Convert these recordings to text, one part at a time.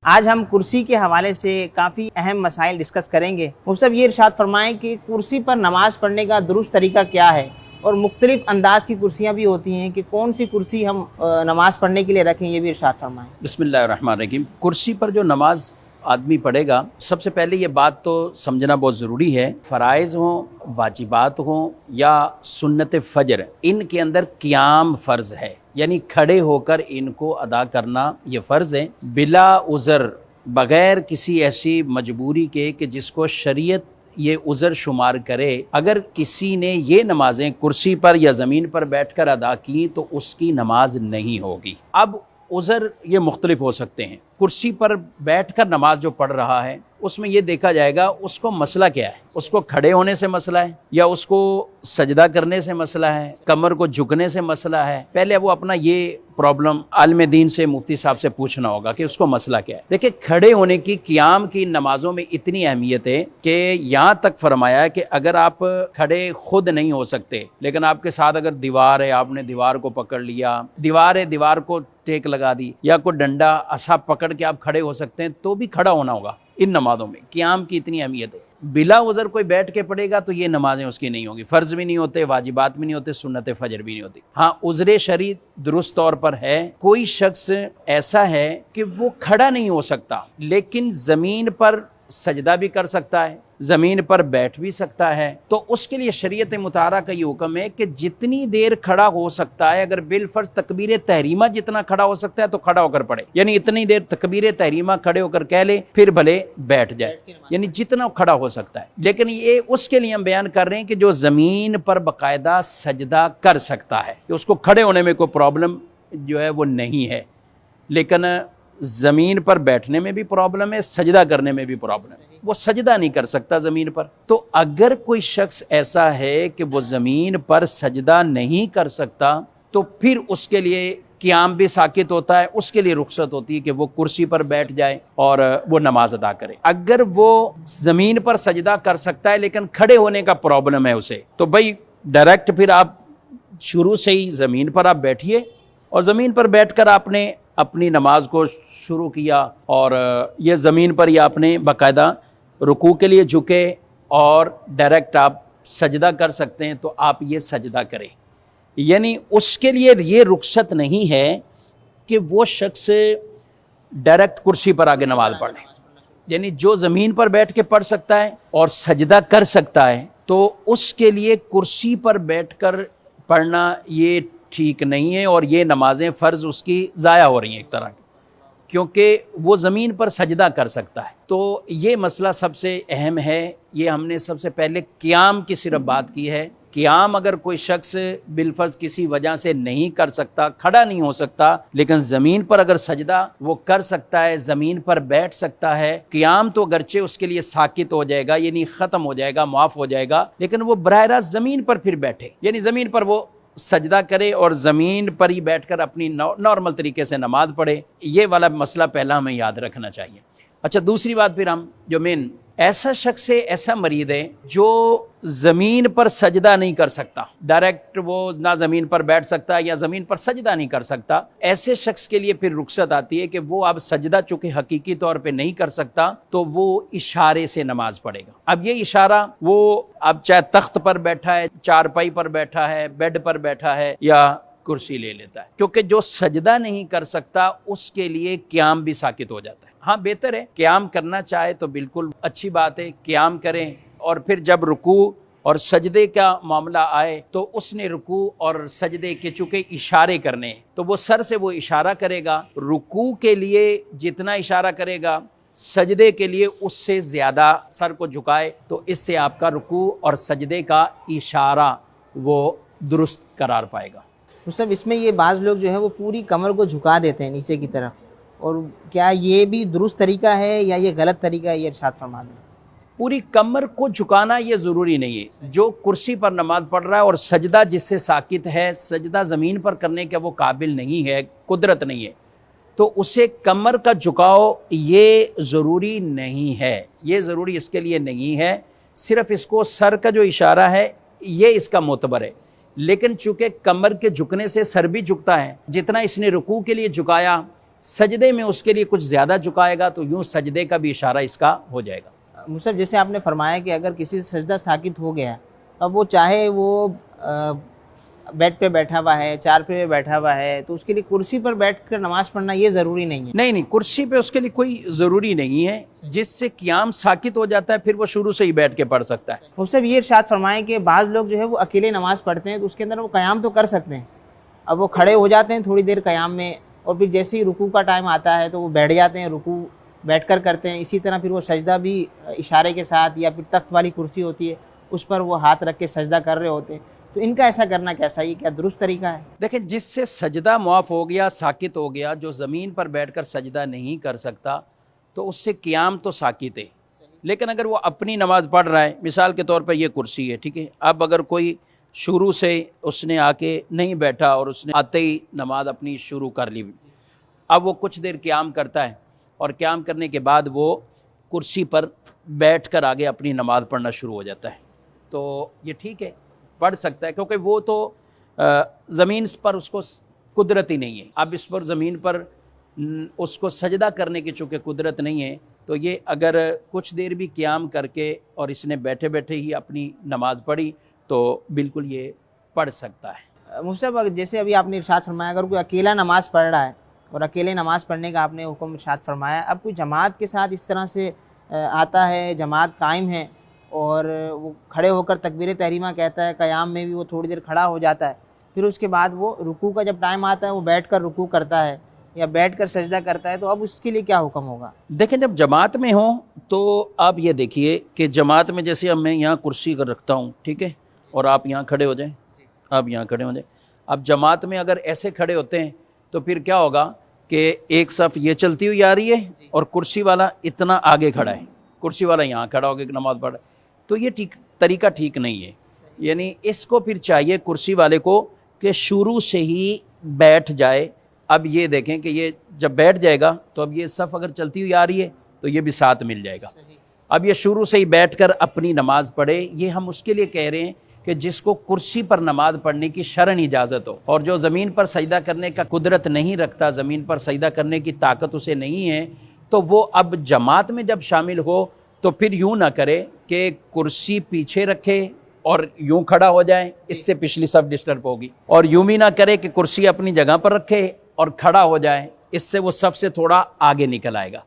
آج ہم کرسی کے حوالے سے کافی اہم مسائل ڈسکس کریں گے۔ مفتی صاحب یہ ارشاد فرمائیں کہ کرسی پر نماز پڑھنے کا درست طریقہ کیا ہے، اور مختلف انداز کی کرسیاں بھی ہوتی ہیں کہ کون سی کرسی ہم نماز پڑھنے کے لیے رکھیں، یہ بھی ارشاد فرمائیں۔ بسم اللہ الرحمن الرحیم۔ کرسی پر جو نماز آدمی پڑھے گا، سب سے پہلے یہ بات تو سمجھنا بہت ضروری ہے، فرائض ہوں، واجبات ہوں یا سنت فجر، ان کے اندر قیام فرض ہے، یعنی کھڑے ہو کر ان کو ادا کرنا یہ فرض ہے، بلا عذر، بغیر کسی ایسی مجبوری کے کہ جس کو شریعت یہ عذر شمار کرے۔ اگر کسی نے یہ نمازیں کرسی پر یا زمین پر بیٹھ کر ادا کی تو اس کی نماز نہیں ہوگی۔ اب عذر یہ مختلف ہو سکتے ہیں۔ کرسی پر بیٹھ کر نماز جو پڑھ رہا ہے اس میں یہ دیکھا جائے گا اس کو مسئلہ کیا ہے، اس کو کھڑے ہونے سے مسئلہ ہے یا اس کو سجدہ کرنے سے مسئلہ ہے، کمر کو جھکنے سے مسئلہ ہے۔ پہلے وہ اپنا یہ پرابلم عالم دین سے، مفتی صاحب سے پوچھنا ہوگا کہ اس کو مسئلہ کیا ہے۔ دیکھیں، کھڑے ہونے کی، قیام کی نمازوں میں اتنی اہمیت ہے کہ یہاں تک فرمایا ہے کہ اگر آپ کھڑے خود نہیں ہو سکتے لیکن آپ کے ساتھ اگر دیوار ہے، آپ نے دیوار کو پکڑ لیا، دیوار ہے، دیوار کو ٹیک لگا دی، یا کوئی ڈنڈا عصا پکڑ کے آپ کھڑے ہو سکتے ہیں تو بھی کھڑا ہونا ہوگا۔ ان نمازوں میں قیام کی اتنی اہمیت ہے۔ بلا عذر کوئی بیٹھ کے پڑھے گا تو یہ نمازیں اس کی نہیں ہوں گی، فرض بھی نہیں ہوتے، واجبات بھی نہیں ہوتے، سنت فجر بھی نہیں ہوتی۔ ہاں، عذر شرعی درست طور پر ہے۔ کوئی شخص ایسا ہے کہ وہ کھڑا نہیں ہو سکتا لیکن زمین پر سجدہ بھی کر سکتا ہے، زمین پر بیٹھ بھی سکتا ہے، تو اس کے لیے شریعت مطہرہ کا یہ حکم ہے کہ جتنی دیر کھڑا ہو سکتا ہے، اگر بالفرض تکبیر تحریمہ جتنا کھڑا ہو سکتا ہے تو کھڑا ہو کر پڑھے، یعنی اتنی دیر تکبیر تحریمہ کھڑے ہو کر کہہ لے، پھر بھلے بیٹھ جائے، یعنی جتنا کھڑا ہو سکتا ہے۔ لیکن یہ اس کے لیے ہم بیان کر رہے ہیں کہ جو زمین پر باقاعدہ سجدہ کر سکتا ہے، کہ اس کو کھڑے ہونے میں کوئی پرابلم جو ہے وہ نہیں ہے، لیکن زمین پر بیٹھنے میں بھی پرابلم ہے، سجدہ کرنے میں بھی پرابلم ہے، وہ سجدہ نہیں کر سکتا زمین پر۔ تو اگر کوئی شخص ایسا ہے کہ وہ زمین پر سجدہ نہیں کر سکتا تو پھر اس کے لیے قیام بھی ساقط ہوتا ہے، اس کے لیے رخصت ہوتی ہے کہ وہ کرسی پر بیٹھ جائے اور وہ نماز ادا کرے۔ اگر وہ زمین پر سجدہ کر سکتا ہے لیکن کھڑے ہونے کا پرابلم ہے اسے، تو بھائی ڈائریکٹ پھر آپ شروع سے ہی زمین پر آپ بیٹھیے، اور زمین پر بیٹھ کر آپ نے اپنی نماز کو شروع کیا، اور یہ زمین پر ہی آپ نے باقاعدہ رکوع کے لیے جھکے اور ڈائریکٹ آپ سجدہ کر سکتے ہیں تو آپ یہ سجدہ کریں۔ یعنی اس کے لیے یہ رخصت نہیں ہے کہ وہ شخص ڈائریکٹ کرسی پر آگے نماز پڑھے، یعنی جو زمین پر بیٹھ کے پڑھ سکتا ہے اور سجدہ کر سکتا ہے تو اس کے لیے کرسی پر بیٹھ کر پڑھنا یہ ٹھیک نہیں ہے، اور یہ نمازیں فرض اس کی ضائع ہو رہی ہیں ایک طرح کی، کیونکہ وہ زمین پر سجدہ کر سکتا ہے۔ تو یہ مسئلہ سب سے اہم ہے۔ یہ ہم نے سب سے پہلے قیام کی صرف بات کی ہے۔ قیام اگر کوئی شخص بالفرض کسی وجہ سے نہیں کر سکتا، کھڑا نہیں ہو سکتا، لیکن زمین پر اگر سجدہ وہ کر سکتا ہے، زمین پر بیٹھ سکتا ہے، قیام تو اگرچہ اس کے لیے ساقط ہو جائے گا، یعنی ختم ہو جائے گا، معاف ہو جائے گا، لیکن وہ براہ راست زمین پر پھر بیٹھے، یعنی زمین پر وہ سجدہ کرے اور زمین پر ہی بیٹھ کر اپنی نارمل طریقے سے نماز پڑھے۔ یہ والا مسئلہ پہلا ہمیں یاد رکھنا چاہیے۔ اچھا، دوسری بات پھر ہم جو مین، ایسا شخص ہے، ایسا مریض ہے جو زمین پر سجدہ نہیں کر سکتا، ڈائریکٹ وہ نہ زمین پر بیٹھ سکتا یا زمین پر سجدہ نہیں کر سکتا، ایسے شخص کے لیے پھر رخصت آتی ہے کہ وہ اب سجدہ چونکہ حقیقی طور پہ نہیں کر سکتا تو وہ اشارے سے نماز پڑھے گا۔ اب یہ اشارہ وہ اب چاہے تخت پر بیٹھا ہے، چارپائی پر بیٹھا ہے، بیڈ پر بیٹھا ہے یا کرسی لے لیتا ہے، کیونکہ جو سجدہ نہیں کر سکتا اس کے لیے قیام بھی ساقط ہو جاتا ہے۔ ہاں، بہتر ہے قیام کرنا چاہے تو بالکل اچھی بات ہے، قیام کریں، اور پھر جب رکوع اور سجدے کا معاملہ آئے تو اس نے رکوع اور سجدے کے چونکہ اشارے کرنے ہیں تو وہ سر سے وہ اشارہ کرے گا، رکوع کے لیے جتنا اشارہ کرے گا، سجدے کے لیے اس سے زیادہ سر کو جھکائے، تو اس سے آپ کا رکوع اور سجدے کا اشارہ وہ درست قرار پائے گا۔ صاحب اس میں یہ بعض لوگ جو ہے وہ پوری کمر کو جھکا دیتے ہیں نیچے کی طرف، اور کیا یہ بھی درست طریقہ ہے یا یہ غلط طریقہ ہے، یہ ارشاد فرما دیں۔ پوری کمر کو جھکانا یہ ضروری نہیں ہے۔ جو کرسی پر نماز پڑھ رہا ہے اور سجدہ جس سے ساقط ہے، سجدہ زمین پر کرنے کا وہ قابل نہیں ہے، قدرت نہیں ہے، تو اسے کمر کا جھکاؤ یہ ضروری نہیں ہے، یہ ضروری اس کے لیے نہیں ہے، صرف اس کو سر کا جو اشارہ ہے یہ اس کا معتبر ہے۔ لیکن چونکہ کمر کے جھکنے سے سر بھی جھکتا ہے، جتنا اس نے رکوع کے لیے جھکایا سجدے میں اس کے لیے کچھ زیادہ جھکائے گا تو یوں سجدے کا بھی اشارہ اس کا ہو جائے گا۔ مصعب جیسے آپ نے فرمایا کہ اگر کسی سے سجدہ ساکت ہو گیا، اب وہ چاہے وہ بیڈ پہ بیٹھا ہوا ہے، چارپے پہ بیٹھا ہوا ہے، تو اس کے لیے کرسی پر بیٹھ کر نماز پڑھنا یہ ضروری نہیں ہے؟ نہیں، کرسی پہ اس کے لیے کوئی ضروری نہیں ہے، جس سے قیام ساکت ہو جاتا ہے پھر وہ شروع سے ہی بیٹھ کے پڑھ سکتا ہے۔ مصعب یہ ارشاد فرمائیں کہ بعض لوگ جو ہے وہ اکیلے نماز پڑھتے ہیں تو اس کے اندر وہ قیام تو کر سکتے ہیں، اب وہ کھڑے ہو جاتے ہیں تھوڑی دیر قیام میں، اور پھر جیسے ہی رکوع کا ٹائم آتا ہے تو وہ بیٹھ جاتے ہیں، رکوع بیٹھ کر کرتے ہیں، اسی طرح پھر وہ سجدہ بھی اشارے کے ساتھ، یا پھر تخت والی کرسی ہوتی ہے اس پر وہ ہاتھ رکھ کے سجدہ کر رہے ہوتے ہیں، تو ان کا ایسا کرنا کیسا، یہ کیا درست طریقہ ہے؟ دیکھیں، جس سے سجدہ معاف ہو گیا، ساکت ہو گیا، جو زمین پر بیٹھ کر سجدہ نہیں کر سکتا تو اس سے قیام تو ساکت ہے، لیکن اگر وہ اپنی نماز پڑھ رہا ہے، مثال کے طور پر یہ کرسی ہے، ٹھیک ہے، اب اگر کوئی شروع سے اس نے آ کے نہیں بیٹھا اور اس نے آتے ہی نماز اپنی شروع کر لی، اب وہ کچھ دیر قیام کرتا ہے اور قیام کرنے کے بعد وہ کرسی پر بیٹھ کر آگے اپنی نماز پڑھنا شروع ہو جاتا ہے، تو یہ ٹھیک ہے، پڑھ سکتا ہے، کیونکہ وہ تو زمین پر اس کو قدرت ہی نہیں ہے، اب اس پر زمین پر اس کو سجدہ کرنے کی چونکہ قدرت نہیں ہے، تو یہ اگر کچھ دیر بھی قیام کر کے اور اس نے بیٹھے بیٹھے ہی اپنی نماز پڑھی تو بالکل یہ پڑھ سکتا ہے۔ مصعب جیسے ابھی آپ نے ارشاد فرمایا اگر کوئی اکیلا نماز پڑھ رہا ہے اور اکیلے نماز پڑھنے کا آپ نے حکم ارشاد فرمایا، اب کوئی جماعت کے ساتھ اس طرح سے آتا ہے، جماعت قائم ہے اور وہ کھڑے ہو کر تکبیر تحریمہ کہتا ہے، قیام میں بھی وہ تھوڑی دیر کھڑا ہو جاتا ہے، پھر اس کے بعد وہ رکوع کا جب ٹائم آتا ہے وہ بیٹھ کر رکوع کرتا ہے یا بیٹھ کر سجدہ کرتا ہے، تو اب اس کے لیے کیا حکم ہوگا؟ دیکھیں، جب جماعت میں ہوں تو آپ یہ دیکھیے کہ جماعت میں جیسے اب میں یہاں کرسی کر رکھتا ہوں، ٹھیک ہے، اور آپ یہاں کھڑے ہو جائیں، آپ یہاں کھڑے ہو جائیں، اب جماعت میں اگر ایسے کھڑے ہوتے ہیں تو پھر کیا ہوگا کہ ایک صف یہ چلتی ہوئی آ رہی ہے اور کرسی والا اتنا آگے کھڑا ہے، کرسی والا یہاں کھڑا ہو کے نماز پڑھ رہا ہے، تو یہ طریقہ ٹھیک نہیں ہے، یعنی اس کو پھر چاہیے کرسی والے کو کہ شروع سے ہی بیٹھ جائے۔ اب یہ دیکھیں کہ یہ جب بیٹھ جائے گا تو اب یہ صف اگر چلتی ہوئی آ رہی ہے تو یہ بھی ساتھ مل جائے گا، اب یہ شروع سے ہی بیٹھ کر اپنی نماز پڑھے۔ یہ ہم اس کے لیے کہہ رہے ہیں کہ جس کو کرسی پر نماز پڑھنے کی شرعی اجازت ہو، اور جو زمین پر سجدہ کرنے کا قدرت نہیں رکھتا، زمین پر سجدہ کرنے کی طاقت اسے نہیں ہے، تو وہ اب جماعت میں جب شامل ہو تو پھر یوں نہ کرے کہ کرسی پیچھے رکھے اور یوں کھڑا ہو جائے، اس سے پچھلی صف ڈسٹرب ہوگی، اور یوں بھی نہ کرے کہ کرسی اپنی جگہ پر رکھے اور کھڑا ہو جائے، اس سے وہ صف سے تھوڑا آگے نکل آئے گا،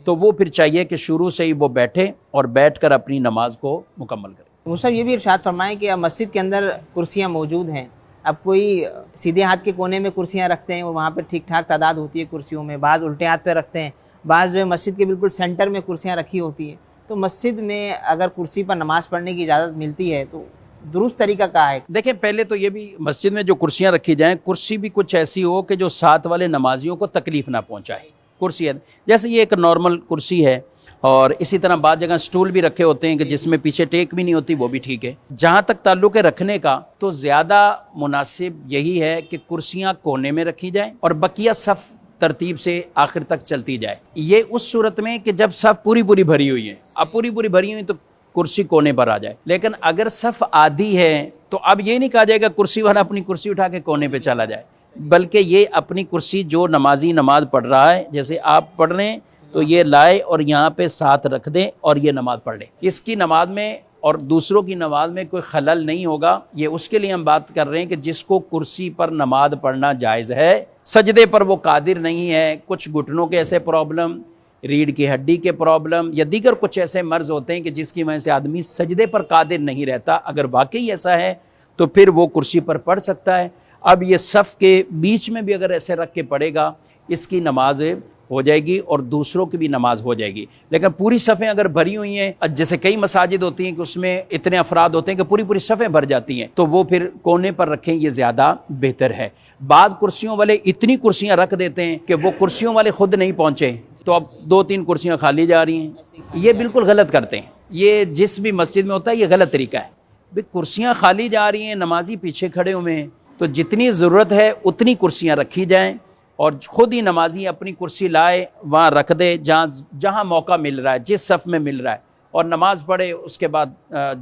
تو وہ پھر چاہیے کہ شروع سے ہی وہ بیٹھے اور بیٹھ کر اپنی نماز کو مکمل کرے۔ مصعب یہ بھی ارشاد فرمائیں کہ اب مسجد کے اندر کرسیاں موجود ہیں، اب کوئی سیدھے ہاتھ کے کونے میں کرسیاں رکھتے ہیں، وہ وہاں پہ ٹھیک ٹھاک تعداد ہوتی ہے کرسیوں میں، بعض الٹے ہاتھ پہ رکھتے ہیں، بعض جو ہے مسجد کے بالکل سینٹر میں کرسیاں رکھی ہوتی ہیں، تو مسجد میں اگر کرسی پر نماز پڑھنے کی اجازت ملتی ہے تو درست طریقہ کیا ہے؟ دیکھیں، پہلے تو یہ بھی مسجد میں جو کرسیاں رکھی جائیں، کرسی بھی کچھ ایسی ہو کہ جو ساتھ والے نمازیوں کو تکلیف نہ پہنچائے۔ کرسی ہے جیسے یہ ایک نارمل کرسی ہے، اور اسی طرح بعض جگہ سٹول بھی رکھے ہوتے ہیں کہ جس میں پیچھے ٹیک بھی نہیں ہوتی، وہ بھی ٹھیک ہے۔ جہاں تک تعلق ہے رکھنے کا، تو زیادہ مناسب یہی ہے کہ کرسیاں کونے میں رکھی جائیں اور بقیہ صف ترتیب سے آخر تک چلتی جائے۔ یہ اس صورت میں کہ جب صف پوری بھری ہوئی ہے، اب پوری بھری ہوئی تو کرسی کونے پر آ جائے، لیکن اگر صف آدھی ہے تو اب یہ نہیں کہا جائے گا کرسی والا اپنی کرسی اٹھا کے کونے پہ چلا جائے، بلکہ یہ اپنی کرسی جو نمازی نماز پڑھ رہا ہے، جیسے آپ پڑھ رہے ہیں تو یہ لائے اور یہاں پہ ساتھ رکھ دیں اور یہ نماز پڑھ لیں۔ اس کی نماز میں اور دوسروں کی نماز میں کوئی خلل نہیں ہوگا۔ یہ اس کے لیے ہم بات کر رہے ہیں کہ جس کو کرسی پر نماز پڑھنا جائز ہے، سجدے پر وہ قادر نہیں ہے، کچھ گھٹنوں کے ایسے پرابلم، ریڑھ کی ہڈی کے پرابلم یا دیگر کچھ ایسے مرض ہوتے ہیں کہ جس کی وجہ سے آدمی سجدے پر قادر نہیں رہتا، اگر واقعی ایسا ہے تو پھر وہ کرسی پر پڑھ سکتا ہے۔ اب یہ صف کے بیچ میں بھی اگر ایسے رکھ کے پڑھے گا، اس کی نماز ہو جائے گی اور دوسروں کی بھی نماز ہو جائے گی۔ لیکن پوری صفیں اگر بھری ہوئی ہیں، جیسے کئی مساجد ہوتی ہیں کہ اس میں اتنے افراد ہوتے ہیں کہ پوری صفیں بھر جاتی ہیں، تو وہ پھر کونے پر رکھیں، یہ زیادہ بہتر ہے۔ بعض کرسیوں والے اتنی کرسیاں رکھ دیتے ہیں کہ وہ کرسیوں والے خود نہیں پہنچے تو اب 2-3 کرسیاں خالی جا رہی ہیں، یہ بالکل غلط کرتے ہیں۔ یہ جس بھی مسجد میں ہوتا ہے یہ غلط طریقہ ہے۔ بھئی کرسیاں خالی جا رہی ہیں، نمازی پیچھے کھڑے ہوئے ہیں، تو جتنی ضرورت ہے اتنی کرسیاں رکھی جائیں اور خود ہی نمازی اپنی کرسی لائے وہاں رکھ دے جہاں موقع مل رہا ہے، جس صف میں مل رہا ہے، اور نماز پڑھے، اس کے بعد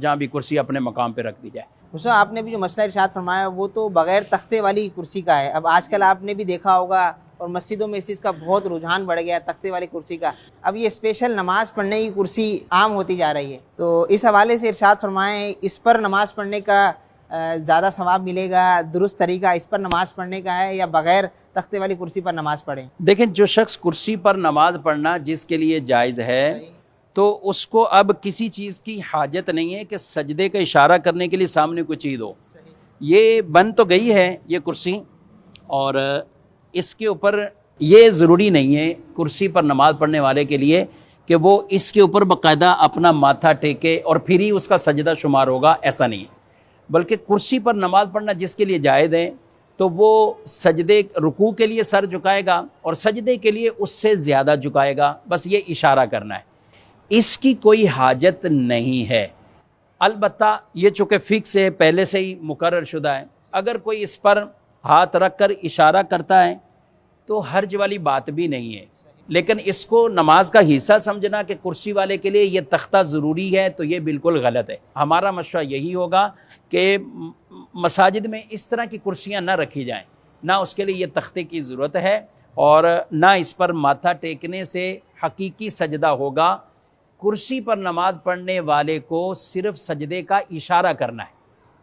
جہاں بھی کرسی اپنے مقام پہ رکھ دی جائے۔ حسین آپ نے بھی جو مسئلہ ارشاد فرمایا وہ تو بغیر تختے والی کرسی کا ہے۔ اب آج کل آپ نے بھی دیکھا ہوگا اور مسجدوں میں اس چیز کا بہت رجحان بڑھ گیا تختے والی کرسی کا. اب یہ اسپیشل نماز پڑھنے کی کرسی عام ہوتی جا رہی ہے, تو اس حوالے سے ارشاد فرمائیں اس پر نماز پڑھنے کا زیادہ ثواب ملے گا, درست طریقہ اس پر نماز پڑھنے کا ہے یا بغیر تختے والی کرسی پر نماز پڑھیں؟ دیکھیں, جو شخص کرسی پر نماز پڑھنا جس کے لیے جائز ہے تو اس کو اب کسی چیز کی حاجت نہیں ہے کہ سجدے کا اشارہ کرنے کے لیے سامنے کوئی چیز ہو. یہ بن تو گئی ہے یہ کرسی, اور اس کے اوپر یہ ضروری نہیں ہے کرسی پر نماز پڑھنے والے کے لیے کہ وہ اس کے اوپر باقاعدہ اپنا ماتھا ٹیکے اور پھر ہی اس کا سجدہ شمار ہوگا, ایسا نہیں ہے. بلکہ کرسی پر نماز پڑھنا جس کے لیے جائز ہے تو وہ سجدے رکوع کے لیے سر جھکائے گا اور سجدے کے لیے اس سے زیادہ جھکائے گا, بس یہ اشارہ کرنا ہے, اس کی کوئی حاجت نہیں ہے. البتہ یہ چونکہ فکس ہے, پہلے سے ہی مقرر شدہ ہے, اگر کوئی اس پر ہاتھ رکھ کر اشارہ کرتا ہے تو حرج والی بات بھی نہیں ہے. لیکن اس کو نماز کا حصہ سمجھنا کہ کرسی والے کے لیے یہ تختہ ضروری ہے تو یہ بالکل غلط ہے. ہمارا مشورہ یہی ہوگا کہ مساجد میں اس طرح کی کرسیاں نہ رکھی جائیں, نہ اس کے لیے یہ تختے کی ضرورت ہے اور نہ اس پر ماتھا ٹیکنے سے حقیقی سجدہ ہوگا. کرسی پر نماز پڑھنے والے کو صرف سجدے کا اشارہ کرنا ہے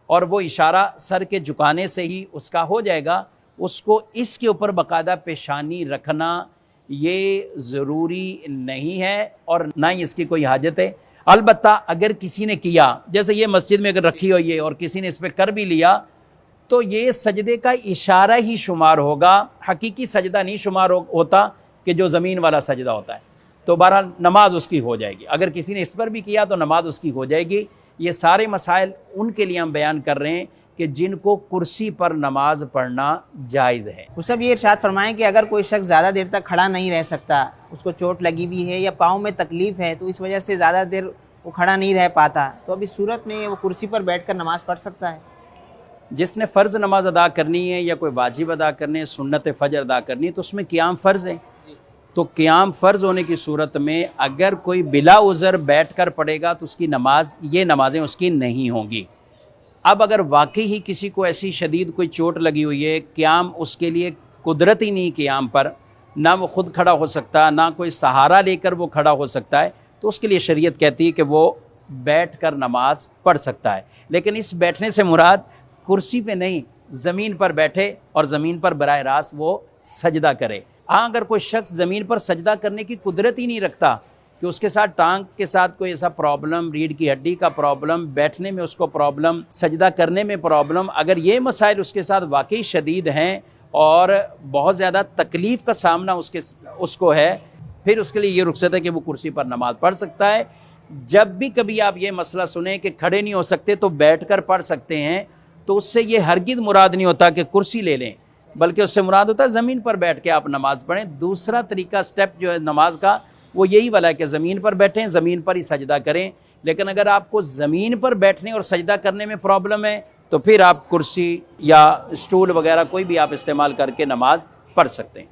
اور وہ اشارہ سر کے جھکانے سے ہی اس کا ہو جائے گا. اس کو اس کے اوپر باقاعدہ پیشانی رکھنا یہ ضروری نہیں ہے اور نہ ہی اس کی کوئی حاجت ہے. البتہ اگر کسی نے کیا, جیسے یہ مسجد میں اگر رکھی ہوئی ہے اور کسی نے اس پہ کر بھی لیا تو یہ سجدے کا اشارہ ہی شمار ہوگا, حقیقی سجدہ نہیں شمار ہوتا کہ جو زمین والا سجدہ ہوتا ہے. تو بہرحال نماز اس کی ہو جائے گی. اگر کسی نے اس پر بھی کیا تو نماز اس کی ہو جائے گی. یہ سارے مسائل ان کے لیے ہم بیان کر رہے ہیں کہ جن کو کرسی پر نماز پڑھنا جائز ہے. وہ سب یہ ارشاد فرمائیں کہ اگر کوئی شخص زیادہ دیر تک کھڑا نہیں رہ سکتا, اس کو چوٹ لگی ہوئی ہے یا پاؤں میں تکلیف ہے تو اس وجہ سے زیادہ دیر وہ کھڑا نہیں رہ پاتا, تو اب اس صورت میں وہ کرسی پر بیٹھ کر نماز پڑھ سکتا ہے. جس نے فرض نماز ادا کرنی ہے یا کوئی واجب ادا کرنی ہے, سنت فجر ادا کرنی ہے, تو اس میں قیام فرض ہے. تو قیام فرض ہونے کی صورت میں اگر کوئی بلا عذر بیٹھ کر پڑھے گا تو اس کی نماز, یہ نمازیں اس کی نہیں ہوں گی. اب اگر واقعی ہی کسی کو ایسی شدید کوئی چوٹ لگی ہوئی ہے, قیام اس کے لیے قدرت ہی نہیں قیام پر, نہ وہ خود کھڑا ہو سکتا نہ کوئی سہارا لے کر وہ کھڑا ہو سکتا ہے, تو اس کے لیے شریعت کہتی ہے کہ وہ بیٹھ کر نماز پڑھ سکتا ہے. لیکن اس بیٹھنے سے مراد کرسی پہ نہیں, زمین پر بیٹھے اور زمین پر براہ راست وہ سجدہ کرے. ہاں, اگر کوئی شخص زمین پر سجدہ کرنے کی قدرت ہی نہیں رکھتا کہ اس کے ساتھ ٹانگ کے ساتھ کوئی ایسا پرابلم, ریڑھ کی ہڈی کا پرابلم, بیٹھنے میں اس کو پرابلم, سجدہ کرنے میں پرابلم, اگر یہ مسائل اس کے ساتھ واقعی شدید ہیں اور بہت زیادہ تکلیف کا سامنا اس کو ہے, پھر اس کے لیے یہ رخصت ہے کہ وہ کرسی پر نماز پڑھ سکتا ہے. جب بھی کبھی آپ یہ مسئلہ سنیں کہ کھڑے نہیں ہو سکتے تو بیٹھ کر پڑھ سکتے ہیں, تو اس سے یہ ہرگز مراد نہیں ہوتا کہ کرسی لے لیں, بلکہ اس سے مراد ہوتا ہے زمین پر بیٹھ کے آپ نماز پڑھیں. دوسرا طریقہ سٹیپ جو ہے نماز کا وہ یہی والا ہے کہ زمین پر بیٹھیں, زمین پر ہی سجدہ کریں. لیکن اگر آپ کو زمین پر بیٹھنے اور سجدہ کرنے میں پرابلم ہے تو پھر آپ کرسی یا اسٹول وغیرہ کوئی بھی آپ استعمال کر کے نماز پڑھ سکتے ہیں.